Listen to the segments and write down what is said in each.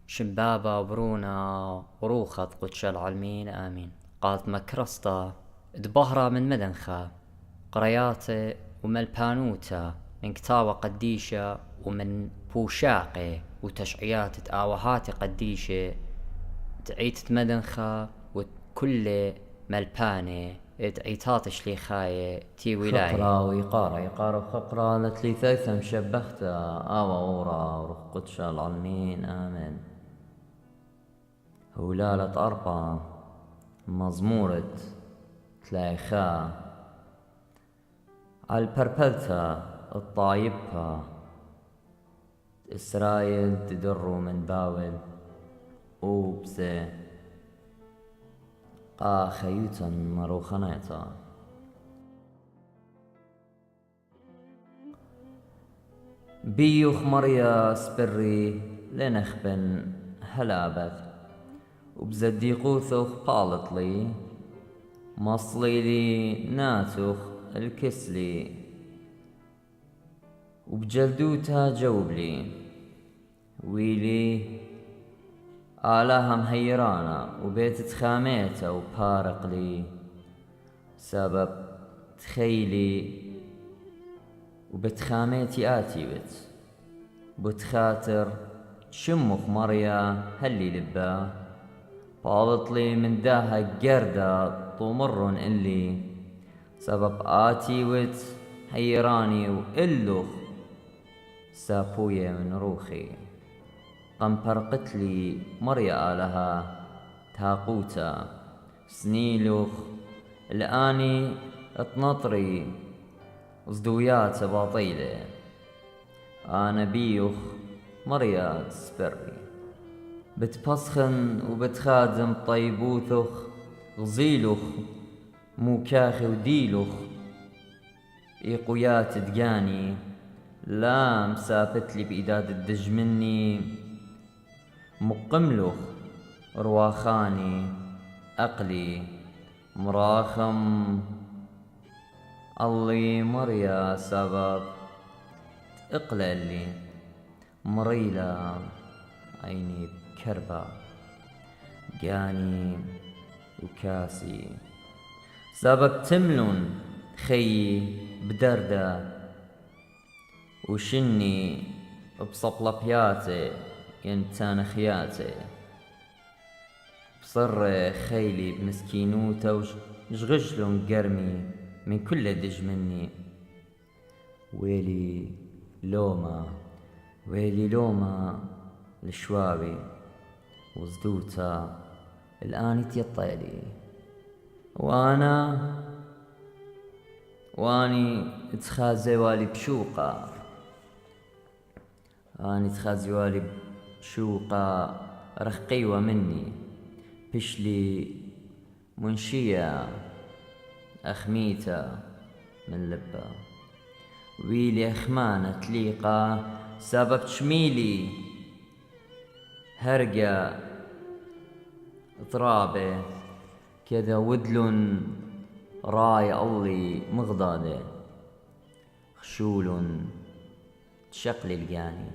شبابة وبرونا وروخة قدش العالمين آمين. قالت مكرسطة دبهرة من مدنخة قرياتي ومن البانوتا من كتاوة قديشة ومن بوشاقي وتشعيات تآوهاتي قديشة تعيت مدنخة وكل ملباني تعيتات شليخاية تي ولاية خقرة ويقارة يقارة وخقرة لتلي ثيثم شبختها آوى ورا ورخ قدش العالمين آمين. هولالة أربعة مزمورة تلايخا عالبربلتا الطايبة إسرائيل تدروا من باول أوبسي خيوتا مروخنيتا بيوخ مريا سبري لنخبن هلابت وبزديقوثوخ قالت لي مصلي لي ناتوخ الكسلي وبجلدوتها جوب لي ويلي آلاها مهيرانا وبيت تخاميتا وبارق لي سبب تخيلي وبتخاميتي آتيوت بتخاطر شمخ مريا هلي لبا قالت لي من داها قردة طمر إلي سبب آتيوت حيراني وإلوخ سابوية من روخي قمبرقت لي مريا آلها تاقوتا سنيلوخ الآني اتنطري صدويات باطيلة أنا بيوخ مريا سبري بتبسخن وبتخادم طيبوثخ غزيلوخ موكاخي وديلوخ إيقويات دقاني لا مسابتلي بإداد الدج مني مقملوخ رواخاني أقلي مراخم اللي مريا سبب اقلالي مريلا عيني بكربة جاني وكاسي سبب تملون خيي بدردة وشني بصقلبياتي ينتان خياتي بصر خيلي بمسكينوتا وشغجلون قرمي من كل دج مني ويلي لوما ويلي لوما الشواوي وزدوتا الآن تيطيلي واني اتخازي والي بشوقة اني اتخازي والي بشوقة رخقيوة مني بشلي منشية أخميتا من لبا ويلي أخمانة تليقة سبب تشميلي هرقة ضرابة كذا ودلن راي اللي مغضادة خشول تشقلي القاني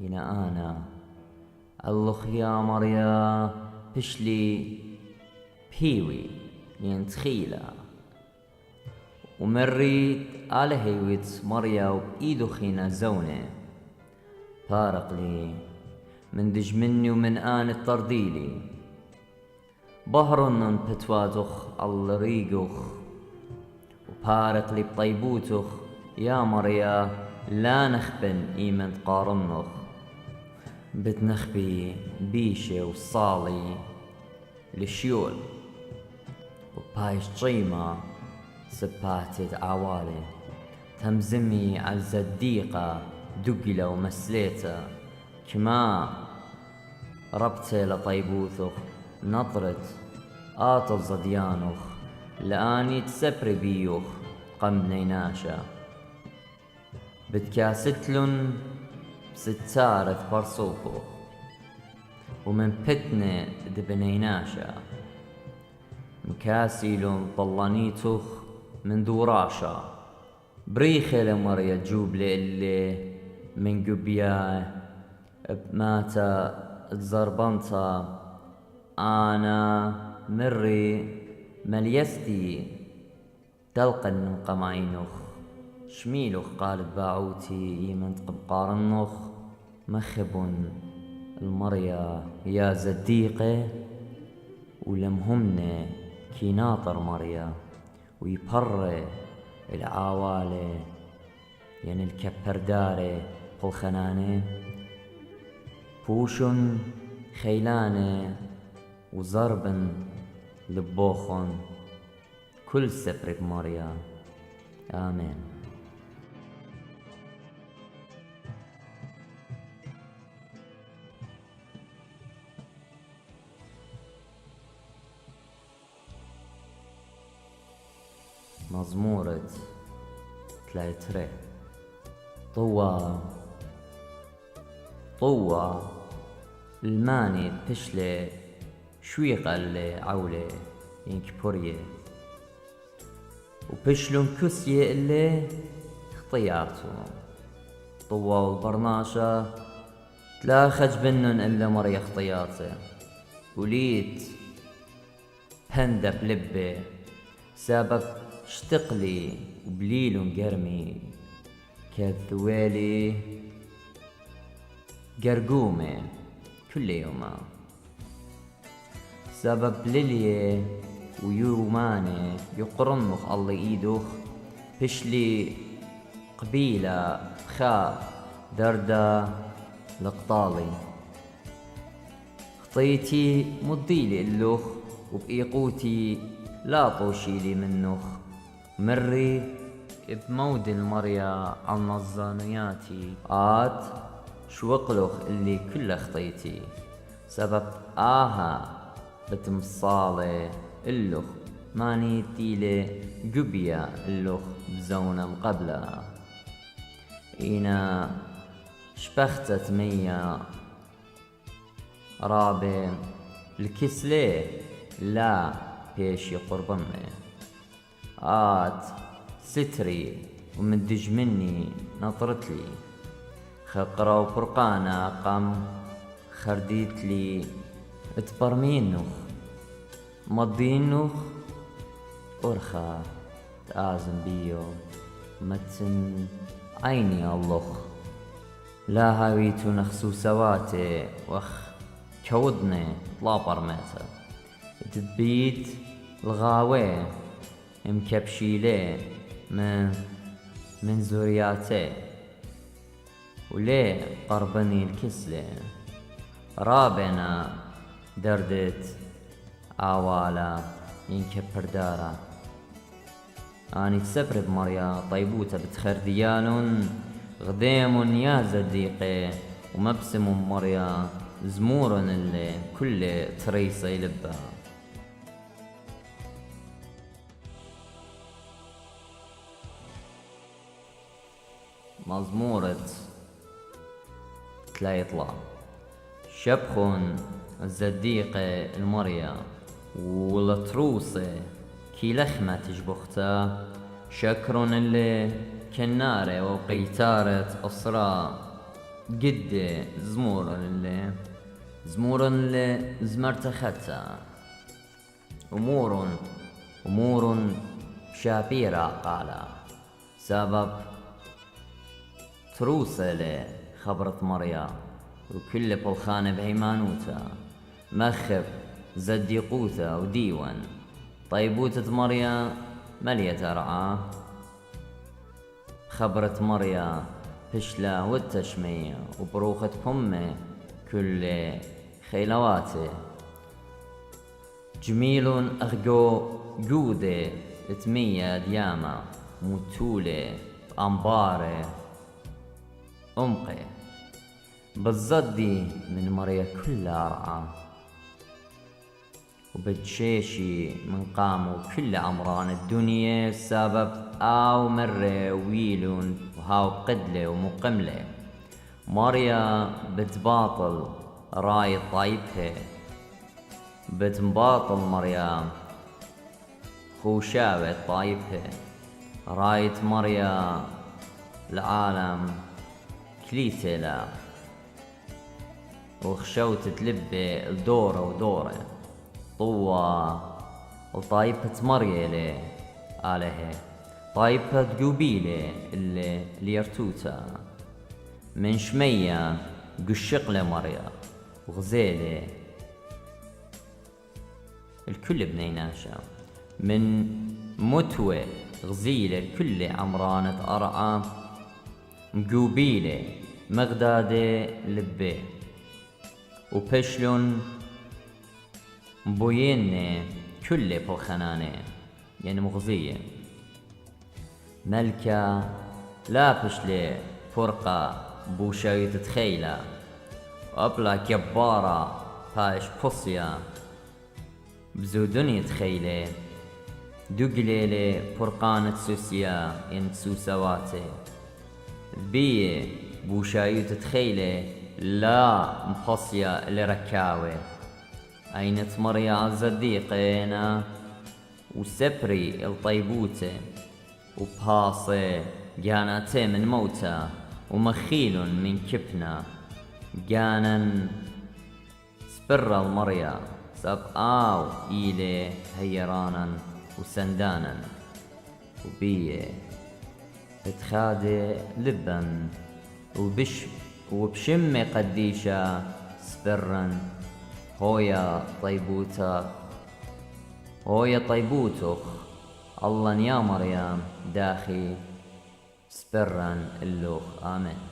هنا أنا اللخ يا مريا بشلي بهيوي ينتخيلة ومريت على هيوت مريا وبإيدو خينا زونة بارق لي من دج مني ومن آن الطرديلي بهرن بتوادخ الريقخ وبارق لي بطيبوتخ يا مريا لا نخبن إيمن قارنخ بتنخبي بيشة وصالي لشيول وبايش طيمة سباتت عوالي تمزمي على الزديقة دقلة ومسليته كما ربتي لطيبوثخ نطرت آطل زديانخ لآني تسبري بيوخ قمني ناشا بتكاستلن بستارة برصوفو ومن بتني دبنيناشا مكاسيلون طلانيتوخ من دوراشا بريخة لمريا جوب اللي من قبياه بماتا تزربنتا أنا مري مليستي تلقى النقى معينوخ شميلوخ قالت باعوتي يمنت قبقارنوخ مخب المريا يا زديقة ولمهمنا كي ناطر مريا ويبر العوالة يعني الكبردارة بالخنانة بوشن خيلانة وزربن لبوخن كل سفر بمريا آمين. مزمورة تلايتري طوى الماني تشلي شوي قال عولي ينكبوريه وبشلون كسية اللي خطياتو طوى البرناشة تلا خج بنن إلا مريا خطياته وليت هندا بلبي سبب اشتقلي وبليل قرمي كالثوالي قرقومي كل يوم سبب لليه ويوماني يقرنخ الله ايدوخ بشلي قبيلة خا دردا لقطالي خطيتي مضيلي اللوخ وبإيقوتي لا طوشيلي منوخ مري بمود المريا عن الظانياتي شوقلوخ اللي كل خطيتي سبب بتمصالي اللوخ ماني تيلي قبيا اللوخ بزونة مقبلة إينا شبختت مية رابي الكسلي لا بيش يقربني ستري ومن دج مني نطرتلي خقرة وفرقانة قم خرديتلي اتبرمينوخ مضينوخ أرخى تآزم بيو متن عيني اللخ لا هاويتو نخسو سواتي وخ كودني لا برميته تدبيت الغاوي مكبشيلي من زورياتي وليه قربني الكسلة رابنا دردت عوالا ينكبر دارا اني تسبر بمريا طيبوتا بتخرديال غديم يا زديقي ومبسم مريا زمور اللي كل تريصة يلبا مزمورة تلايطلا شبخون الزديقة المريا والتروسة كي لخمة تجبختا شكرون اللي كنارة وقيتارة أسرى قد زمور اللي زمرت ختا أمور شابيرة قالا سبب تروسة لي خبرت مريا وكل بالخانة بهيمانوتا مخب زديقوتا وديوان طيبوتة مريا ملية رعاه خبرت مريا فشلة والتشمية وبروخة فمه كل خيلواتي جميل أخجو جودة تمية دياما متولة أنباري أمقي بالزدي من مريا كلها رعاه وبتشيشي من قاموا كل عمران الدنيا سبب آو مرة ويلون وهاو قدلة ومقملة مريا بتباطل راي طيبها بتباطل مريا خوشاوة طيبها رايت مريا العالم كليتلا وخشوت تلبي الدورة ودورة طوة وطايبة مريلة عليه طايبة قبيلة اللي ليرتوتا من شمية قشقلة مريا وغزيلة الكل بنيناشا من متوى غزيلة الكل عمرانة أرعى مقوبيلة مغدادة لبي وبشلون بوينة كل بوخنانة يعني مغزية ملكة لا بشلي فرقة بوشاية تخيلة وأبلا كبارة فايش بوصيا بزودني تخيلة دقليلة فرقانة سوسيا ين سوسواتي بيه بوشاية تخيلة لا مقصية لركاوي أين مريا زديقينا وسبري الطيبوتة وباصي جاناتي من موتى ومخيل من كبنا جانا سبر المريا سب إيلي هيرانا وسندانا وبيه اتخادي لبا وبشم قديشة سبرا هويا طيبوتك الله يا مريم داخي سبرا اللوخ آمين.